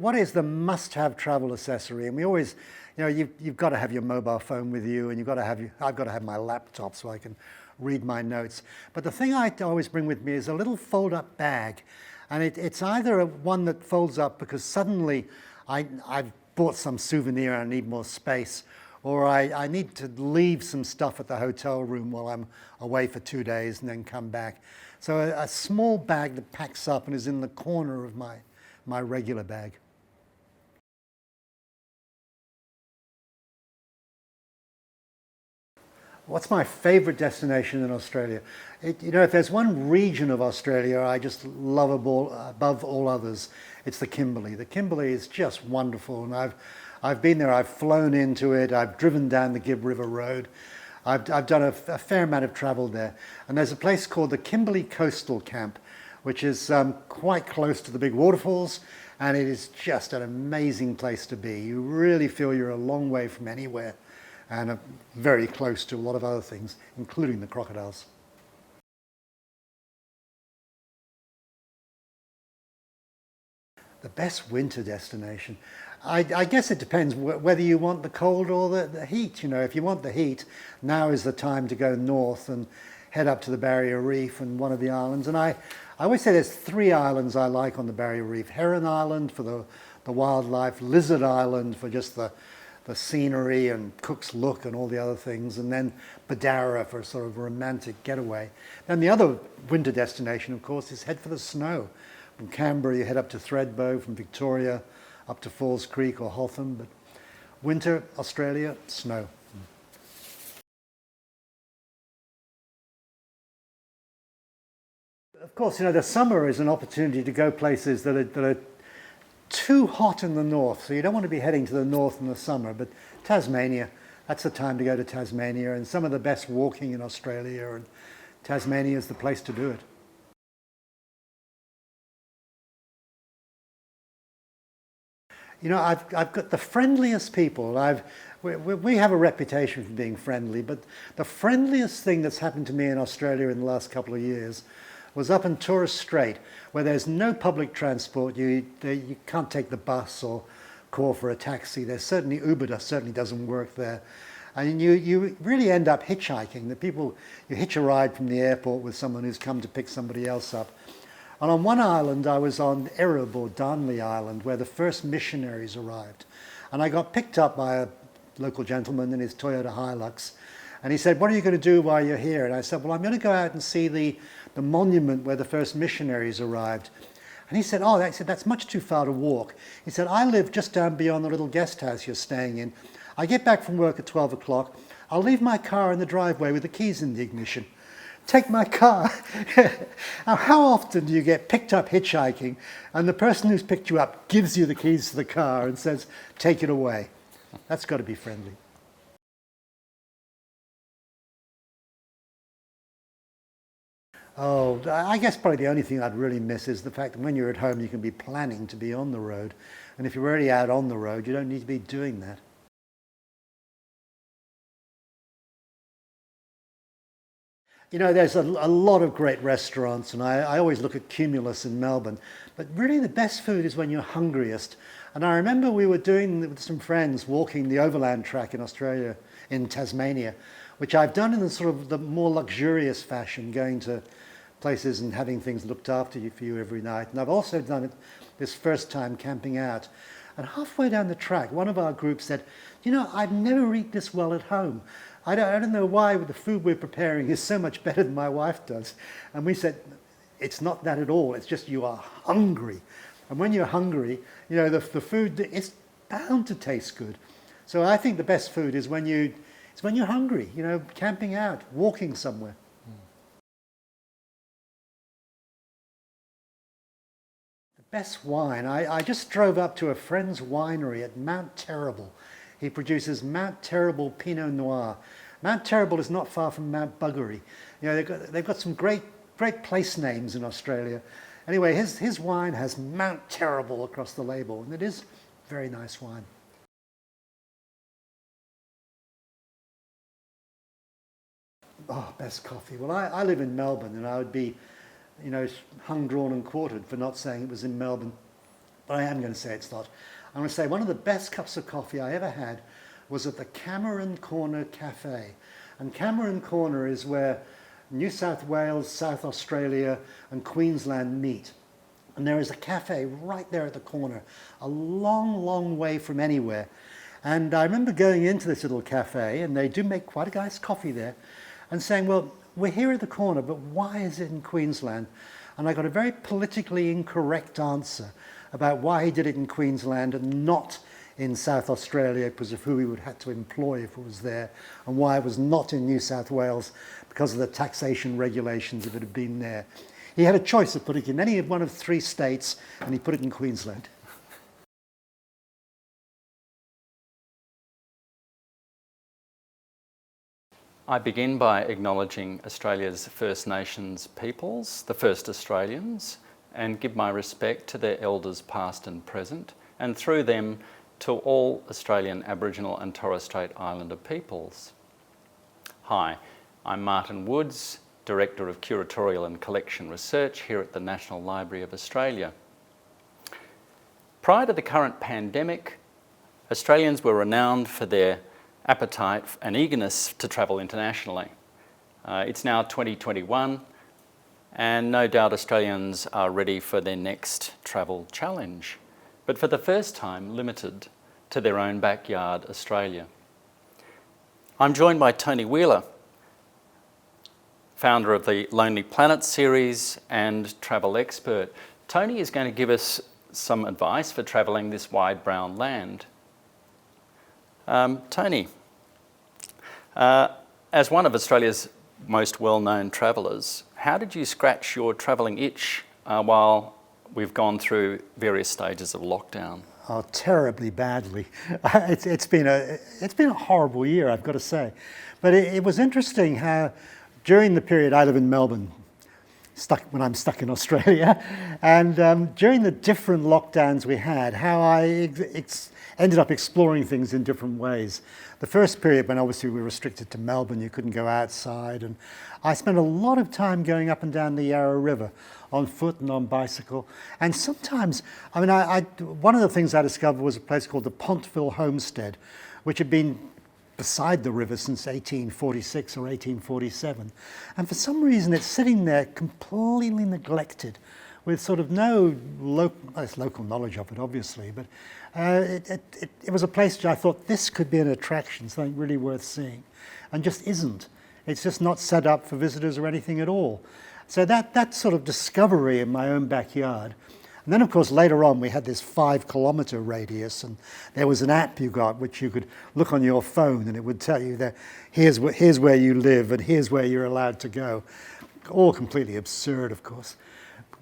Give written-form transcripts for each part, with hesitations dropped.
What is the must-have travel accessory? And we always, you've got to have your mobile phone with you, and I've got to have my laptop so I can read my notes. But the thing I always bring with me is a little fold-up bag. And it's either one that folds up because suddenly I've bought some souvenir and I need more space, or I need to leave some stuff at the hotel room while I'm away for 2 days and then come back. So a small bag that packs up and is in the corner of my regular bag. What's my favorite destination in Australia? If there's one region of Australia I just love above all others, it's the Kimberley. The Kimberley is just wonderful, and I've been there, I've flown into it, I've driven down the Gibb River Road. I've done a fair amount of travel there. And there's a place called the Kimberley Coastal Camp, which is quite close to the big waterfalls, and it is just an amazing place to be. You really feel you're a long way from anywhere, and very close to a lot of other things, including the crocodiles. The best winter destination. I guess it depends whether you want the cold or the heat. If you want the heat, now is the time to go north and head up to the Barrier Reef and one of the islands. And I always say there's 3 islands I like on the Barrier Reef. Heron Island for the wildlife, Lizard Island for just the scenery and Cook's Look and all the other things, and then Badara for a sort of romantic getaway. Then the other winter destination, of course, is head for the snow. From Canberra you head up to Thredbo, from Victoria up to Falls Creek or Hotham, but winter, Australia, snow. Of course, the summer is an opportunity to go places that are too hot in the north, so you don't want to be heading to the north in the summer, but Tasmania, that's the time to go to Tasmania, and some of the best walking in Australia, and Tasmania is the place to do it. I've got the friendliest people. We have a reputation for being friendly, but the friendliest thing that's happened to me in Australia in the last couple of years was up in Torres Strait, where there's no public transport. You can't take the bus or call for a taxi. There's certainly Uber certainly doesn't work there. And you really end up hitchhiking. You hitch a ride from the airport with someone who's come to pick somebody else up. And on one island, I was on Erub or Darnley Island, where the first missionaries arrived. And I got picked up by a local gentleman in his Toyota Hilux. And he said, "What are you going to do while you're here?" And I said, "Well, I'm going to go out and see the monument where the first missionaries arrived." And he said, that's much too far to walk. He said, "I live just down beyond the little guest house you're staying in. I get back from work at 12 o'clock. I'll leave my car in the driveway with the keys in the ignition. Take my car." Now, how often do you get picked up hitchhiking and the person who's picked you up gives you the keys to the car and says, "Take it away"? That's got to be friendly. Oh, I guess probably the only thing I'd really miss is the fact that when you're at home, you can be planning to be on the road. And if you're already out on the road, you don't need to be doing that. There's a lot of great restaurants, and I always look at Cumulus in Melbourne. But really the best food is when you're hungriest. And I remember we were doing with some friends, walking the overland track in Australia, in Tasmania, which I've done in the sort of the more luxurious fashion, going to places and having things looked after you for you every night. And I've also done it this first time camping out. And halfway down the track, one of our group said, "I've never eaten this well at home. I don't know why the food we're preparing is so much better than my wife does." And we said, "It's not that at all. It's just you are hungry. And when you're hungry, the food is bound to taste good." So I think the best food is when you're hungry, camping out, walking somewhere. The best wine, I just drove up to a friend's winery at Mount Terrible. He produces Mount Terrible Pinot Noir. Mount Terrible is not far from Mount Buggery. They've got some great place names in Australia. Anyway, his wine has Mount Terrible across the label, and it is very nice wine. Oh, best coffee. Well, I live in Melbourne, and I would be, hung, drawn and quartered for not saying it was in Melbourne. but I am going to say it's not. I'm going to say one of the best cups of coffee I ever had was at the Cameron Corner Cafe. And Cameron Corner is where New South Wales, South Australia and Queensland meet. And there is a cafe right there at the corner, a long, long way from anywhere. And I remember going into this little cafe, and they do make quite a nice coffee there, and saying, well, we're here at the corner, but why is it in Queensland? And I got a very politically incorrect answer about why he did it in Queensland and not in South Australia because of who he would have to employ if it was there, and why it was not in New South Wales because of the taxation regulations if it had been there. He had a choice of putting it in any of one of 3 states, and he put it in Queensland. I begin by acknowledging Australia's First Nations peoples, the first Australians, and give my respect to their elders past and present, and through them to all Australian Aboriginal and Torres Strait Islander peoples. Hi, I'm Martin Woods, Director of Curatorial and Collection Research here at the National Library of Australia. Prior to the current pandemic, Australians were renowned for their appetite and eagerness to travel internationally. It's now 2021, and no doubt Australians are ready for their next travel challenge, but for the first time limited to their own backyard, Australia. I'm joined by Tony Wheeler, founder of the Lonely Planet series and travel expert. Tony is going to give us some advice for travelling this wide brown land. Tony, as one of Australia's most well-known travellers, how did you scratch your travelling itch while we've gone through various stages of lockdown? Oh, terribly badly. It's been a horrible year, I've got to say. But it was interesting how during the period I live in Melbourne, when I'm stuck in Australia, and during the different lockdowns we had, how I ended up exploring things in different ways. The first period, when obviously we were restricted to Melbourne, you couldn't go outside, and I spent a lot of time going up and down the Yarra River on foot and on bicycle. And sometimes, I mean, one of the things I discovered was a place called the Pontville Homestead, which had been beside the river since 1846 or 1847. And for some reason, it's sitting there completely neglected with sort of no local knowledge of it, obviously, but it was a place which I thought this could be an attraction, something really worth seeing, and just isn't. It's just not set up for visitors or anything at all. So that sort of discovery in my own backyard. And then, of course, later on, we had this 5-kilometre radius, and there was an app you got which you could look on your phone, and it would tell you that here's where you live and here's where you're allowed to go. All completely absurd, of course,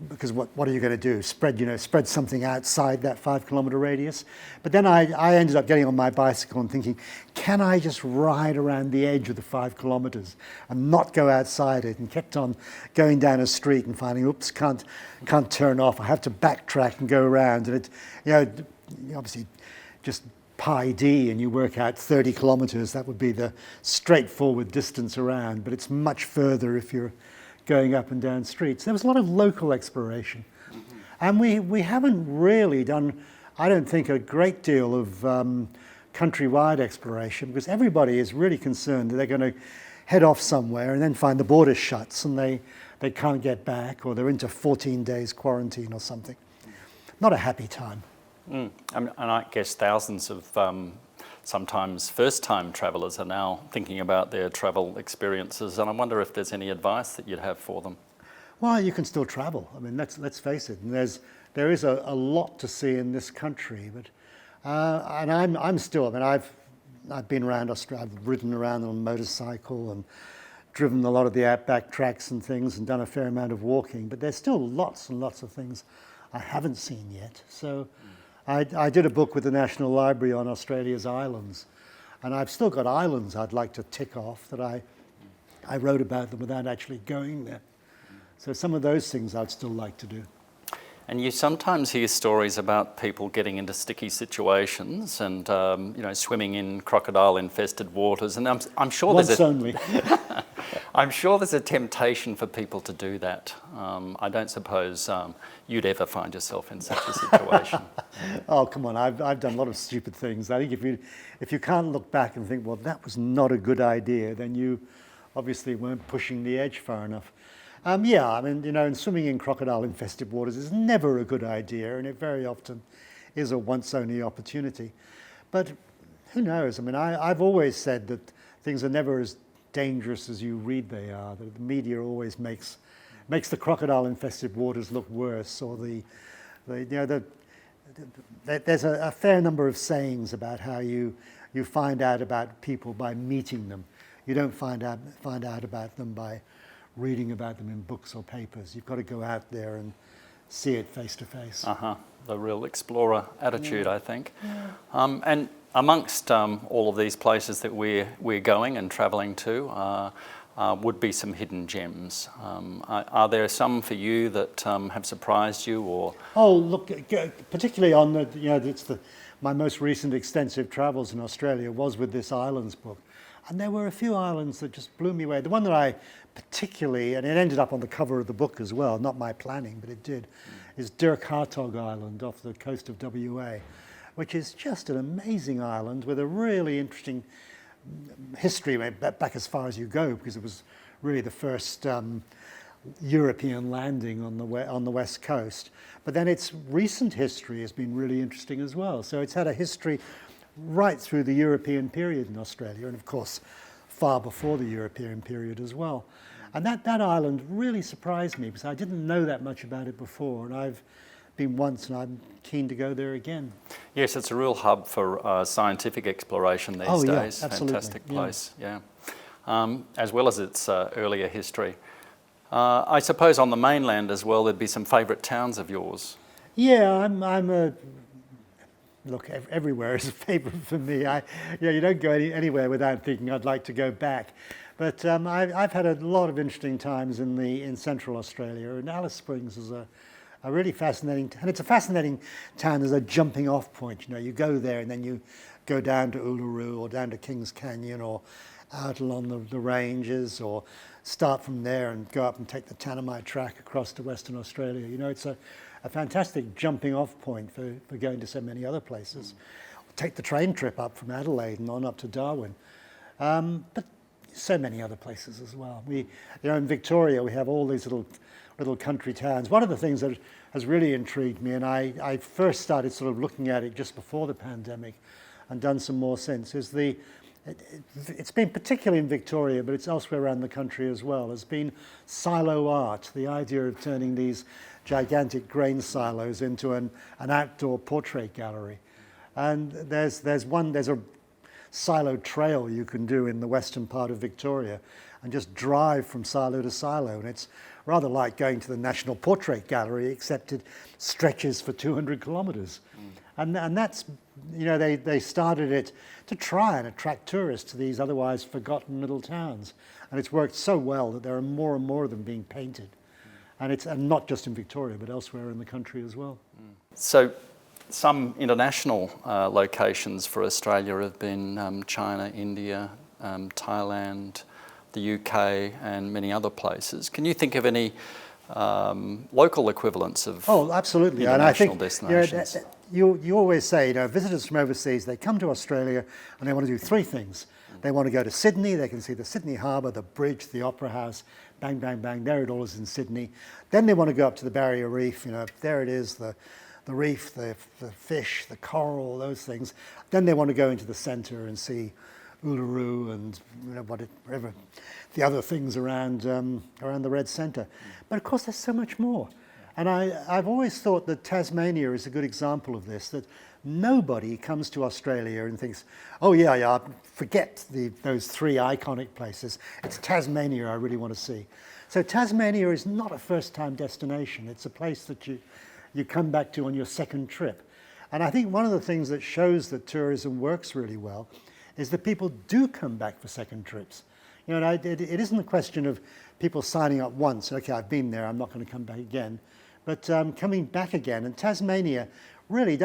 because what are you going to do? Spread something outside that 5-kilometre radius? But then I ended up getting on my bicycle and thinking, can I just ride around the edge of the 5 kilometres and not go outside it? And kept on going down a street and finding, oops, can't turn off. I have to backtrack and go around. And obviously just pi d, and you work out 30 kilometres. That would be the straightforward distance around, but it's much further if you're going up and down streets. There was a lot of local exploration. And we haven't really done, I don't think, a great deal of countrywide exploration, because everybody is really concerned that they're going to head off somewhere and then find the border shuts and they can't get back, or they're into 14 days quarantine or something. Not a happy time. And I guess thousands of sometimes first-time travellers are now thinking about their travel experiences, and I wonder if there's any advice that you'd have for them. Well, you can still travel. I mean, let's face it. And there is a lot to see in this country, but and I'm still. I mean, I've been around Australia. I've ridden around on a motorcycle and driven a lot of the outback tracks and things, and done a fair amount of walking. But there's still lots and lots of things I haven't seen yet. So I did a book with the National Library on Australia's islands, and I've still got islands I'd like to tick off that I wrote about them without actually going there. So some of those things I'd still like to do. And you sometimes hear stories about people getting into sticky situations and swimming in crocodile infested waters, and I'm sure once only. I'm sure there's a temptation for people to do that. I don't suppose you'd ever find yourself in such a situation. Oh, come on, I've done a lot of stupid things. I think if you can't look back and think, well, that was not a good idea, then you obviously weren't pushing the edge far enough. Yeah, I mean, and swimming in crocodile-infested waters is never a good idea, and it very often is a once-only opportunity. But who knows? I mean, I've always said that things are never as dangerous as you read they are. That the media always makes the crocodile-infested waters look worse, or there's a fair number of sayings about how you find out about people by meeting them. You don't find out about them by reading about them in books or papers. You've got to go out there and see it face to face. The real explorer attitude, I think. And amongst all of these places that we're going and travelling to would be some hidden gems. Are there some for you that have surprised you, or? Oh, look, particularly on my most recent extensive travels in Australia was with this islands book. And there were a few islands that just blew me away. The one that I particularly, and it ended up on the cover of the book as well, not my planning, but it did, is Dirk Hartog Island off the coast of WA, which is just an amazing island with a really interesting history back as far as you go, because it was really the first European landing on the west coast. But then its recent history has been really interesting as well. So it's had a history right through the European period in Australia, and of course far before the European period as well. And that island really surprised me, because I didn't know that much about it before, and I've been once and I'm keen to go there again. Yes, it's a real hub for scientific exploration these days. Yeah, absolutely. Fantastic place, yeah. As well as its earlier history. I suppose on the mainland as well there'd be some favourite towns of yours. Yeah, look, everywhere is a favourite for me. You don't go anywhere without thinking I'd like to go back. But I've had a lot of interesting times in Central Australia, and Alice Springs is a really fascinating, and it's a fascinating town as a jumping off point. You go there and then you go down to Uluru or down to Kings Canyon or out along the ranges, or start from there and go up and take the Tanami track across to Western Australia. It's a fantastic jumping off point for going to so many other places. Take the train trip up from Adelaide and on up to Darwin. But so many other places as well. In Victoria, we have all these little country towns. One of the things that has really intrigued me, and I first started sort of looking at it just before the pandemic and done some more since, is it's been particularly in Victoria, but it's elsewhere around the country as well, has been silo art, the idea of turning these gigantic grain silos into an outdoor portrait gallery. And there's a silo trail you can do in the western part of Victoria and just drive from silo to silo, and it's rather like going to the National Portrait Gallery, except it stretches for 200 kilometres. And that's, they started it to try and attract tourists to these otherwise forgotten little towns, and it's worked so well that there are more and more of them being painted. And not just in Victoria, but elsewhere in the country as well. So some international locations for Australia have been China, India, Thailand, the UK, and many other places. Can you think of any local equivalents of absolutely. international and I think, destinations? You always say, visitors from overseas, they come to Australia and they want to do three things. They want to go to Sydney, they can see the Sydney Harbour, the bridge, the Opera House, bang, bang, bang, there it all is in Sydney. Then they want to go up to the Barrier Reef, there it is, the reef, the fish, the coral, those things. Then they want to go into the centre and see Uluru and whatever the other things around the Red Centre. But of course there's so much more. And I've always thought that Tasmania is a good example of this, that nobody comes to Australia and thinks, oh yeah, forget those three iconic places. It's Tasmania I really want to see. So Tasmania is not a first-time destination. It's a place that you come back to on your second trip. And I think one of the things that shows that tourism works really well is that people do come back for second trips. It isn't a question of people signing up once, okay, I've been there, I'm not going to come back again, but coming back again. And Tasmania really,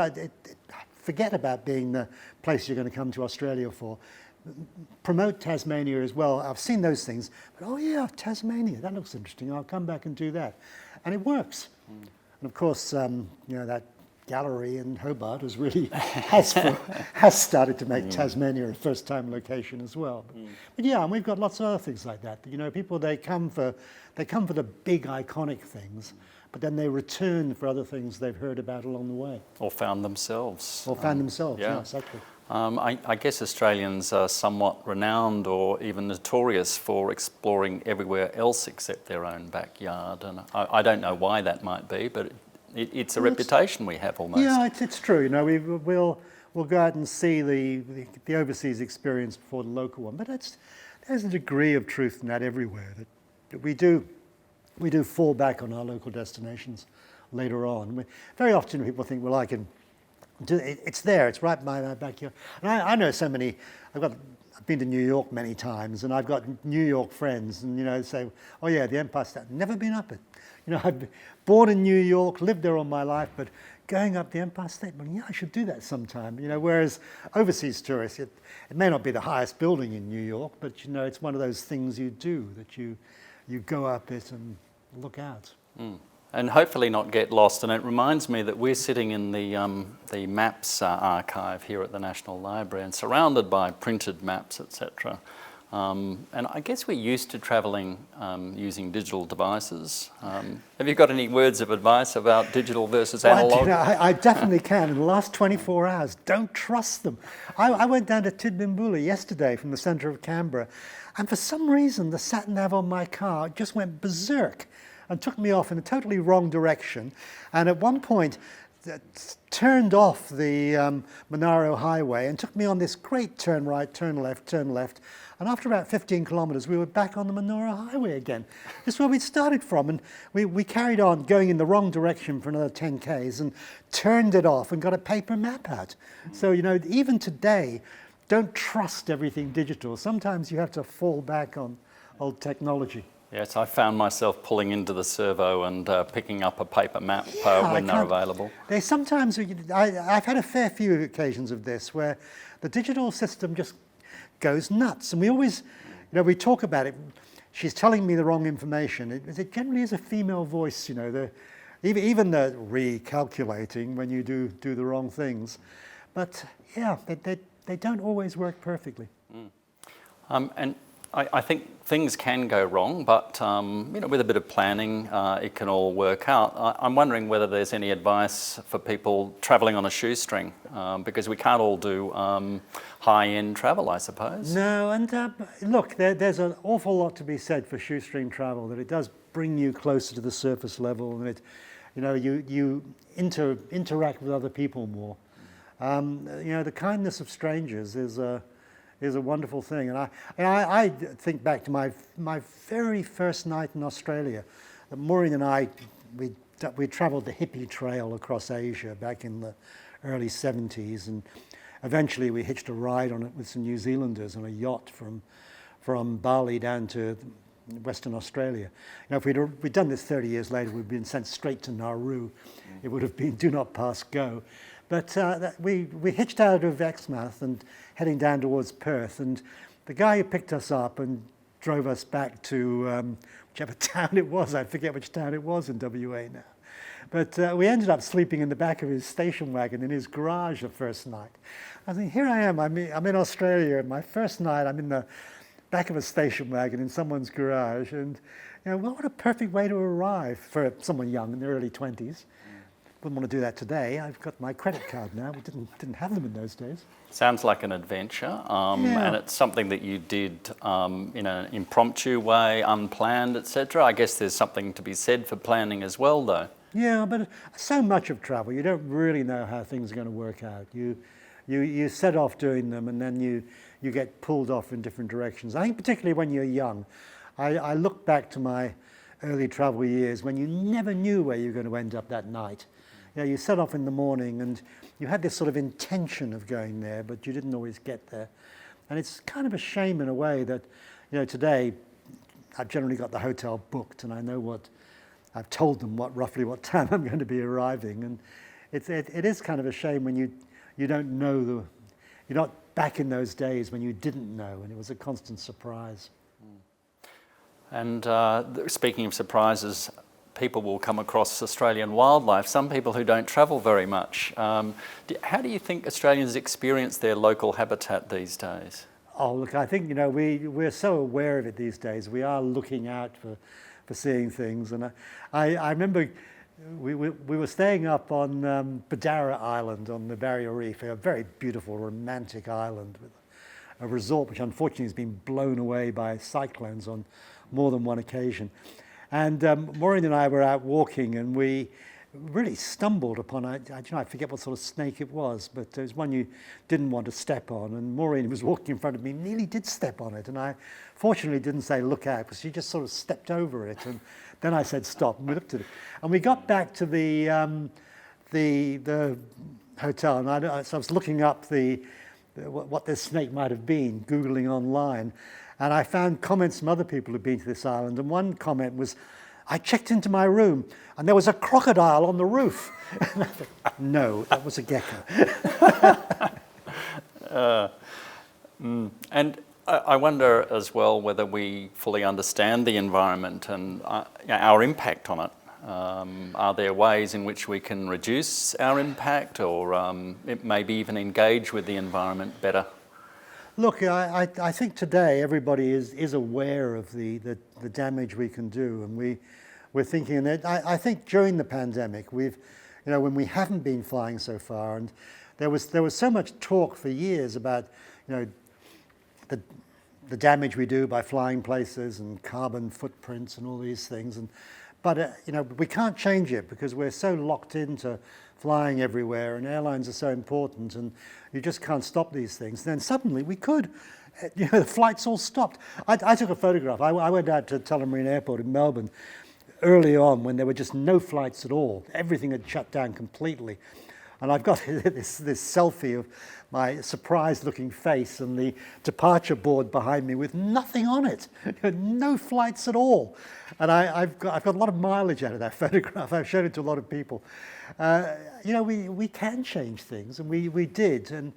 forget about being the place you're going to come to Australia for. promote Tasmania as well. I've seen those things, but oh yeah, Tasmania, that looks interesting. I'll come back and do that, and it works. And of course, that gallery in Hobart has started to make Tasmania a first-time location as well. But yeah, and we've got lots of other things like that. People they come for the big iconic things, but then they return for other things they've heard about along the way. Or found themselves. Yeah, exactly. I guess Australians are somewhat renowned or even notorious for exploring everywhere else except their own backyard. And I don't know why that might be, but it's a reputation we have almost. Yeah, it's true. We'll go out and see the overseas experience before the local one. But there's a degree of truth in that everywhere. That we do fall back on our local destinations later on. Very often people think, well, I can do it. It's there. It's right by my backyard. And I know so many. I've been to New York many times, and I've got New York friends, and they say, oh yeah, the Empire State. Never been up it. I've been born in New York, lived there all my life, but going up the Empire State, well, yeah, I should do that sometime. Whereas overseas tourists, it may not be the highest building in New York, but it's one of those things you do, that you go up it and look out. And hopefully not get lost. And it reminds me that we're sitting in the maps archive here at the National Library and surrounded by printed maps, etc. And I guess we're used to travelling using digital devices. Have you got any words of advice about digital versus analog? I definitely can. In the last 24 hours, don't trust them. I went down to Tidbinbula yesterday from the centre of Canberra, and for some reason the sat-nav on my car just went berserk and took me off in a totally wrong direction. And at one point, turned off the Monaro Highway and took me on this great turn right, turn left. And after about 15 kilometres, we were back on the Monaro Highway again. This is where we started from. And we carried on going in the wrong direction for another 10 Ks and turned it off and got a paper map out. So, even today, don't trust everything digital. Sometimes you have to fall back on old technology. Yes, I found myself pulling into the servo and picking up a paper map when they're available. Sometimes I've had a fair few occasions of this where the digital system just goes nuts, and we always, we talk about it. She's telling me the wrong information. It generally is a female voice, even the recalculating when you do the wrong things. But yeah, they don't always work perfectly. And I think things can go wrong, but with a bit of planning, it can all work out. I'm wondering whether there's any advice for people travelling on a shoestring, because we can't all do high-end travel, I suppose. No, and look, there's an awful lot to be said for shoestring travel. That it does bring you closer to the surface level, and you interact with other people more. The kindness of strangers is a wonderful thing. And I think back to my very first night in Australia. Maureen and I, we travelled the hippie trail across Asia back in the early 70s, and eventually we hitched a ride on it with some New Zealanders on a yacht from Bali down to Western Australia. If we'd done this 30 years later, we'd been sent straight to Nauru. It would have been do not pass go. But we hitched out of Exmouth and heading down towards Perth, and the guy who picked us up and drove us back to whichever town it was, I forget which town it was in WA now. But we ended up sleeping in the back of his station wagon in his garage the first night. I think, here I am, I'm in Australia, and my first night I'm in the back of a station wagon in someone's garage, and what a perfect way to arrive for someone young in their early 20s. Wouldn't want to do that today. I've got my credit card now. We didn't have them in those days. Sounds like an adventure, and it's something that you did in an impromptu way, unplanned, etc. I guess there's something to be said for planning as well, though. Yeah, but so much of travel, you don't really know how things are going to work out. You set off doing them, and then you get pulled off in different directions. I think particularly when you're young, I look back to my early travel years when you never knew where you were going to end up that night. You set off in the morning and you had this sort of intention of going there, but you didn't always get there. And it's kind of a shame in a way that, today I've generally got the hotel booked and I know I've told them roughly what time I'm going to be arriving. And it is kind of a shame when you don't know you're not back in those days when you didn't know, and it was a constant surprise. And speaking of surprises, people will come across Australian wildlife, some people who don't travel very much. How do you think Australians experience their local habitat these days? Oh, look, I think, we're so aware of it these days. We are looking out for seeing things. And I remember we were staying up on Badara Island on the Barrier Reef, a very beautiful, romantic island with a resort which unfortunately has been blown away by cyclones on more than one occasion. And Maureen and I were out walking, and we really stumbled upon, I forget what sort of snake it was, but it was one you didn't want to step on. And Maureen was walking in front of me, nearly did step on it. And I fortunately didn't say, look out, because she just sort of stepped over it. And then I said, stop, and we looked at it. And we got back to the hotel, and so I was looking up what this snake might have been, Googling online. And I found comments from other people who'd been to this island. And one comment was, I checked into my room and there was a crocodile on the roof. And I thought, no, that was a gecko. And I wonder as well whether we fully understand the environment and our impact on it. Are there ways in which we can reduce our impact, or maybe even engage with the environment better? Look, I think today everybody is aware of the damage we can do, and we're thinking that I think during the pandemic when we haven't been flying so far, and there was so much talk for years about the damage we do by flying places and carbon footprints and all these things, but we can't change it because we're so locked into flying everywhere, and airlines are so important, and you just can't stop these things. And then suddenly we could. The flights all stopped. I took a photograph. I went out to Tullamarine Airport in Melbourne early on when there were just no flights at all. Everything had shut down completely. And I've got this selfie of my surprised-looking face and the departure board behind me with nothing on it, no flights at all. And I've got a lot of mileage out of that photograph. I've shown it to a lot of people. We can change things, and we did. And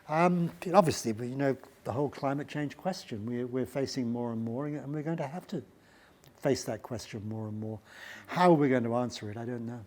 obviously, the whole climate change question, we're facing more and more, and we're going to have to face that question more and more. How are we going to answer it? I don't know.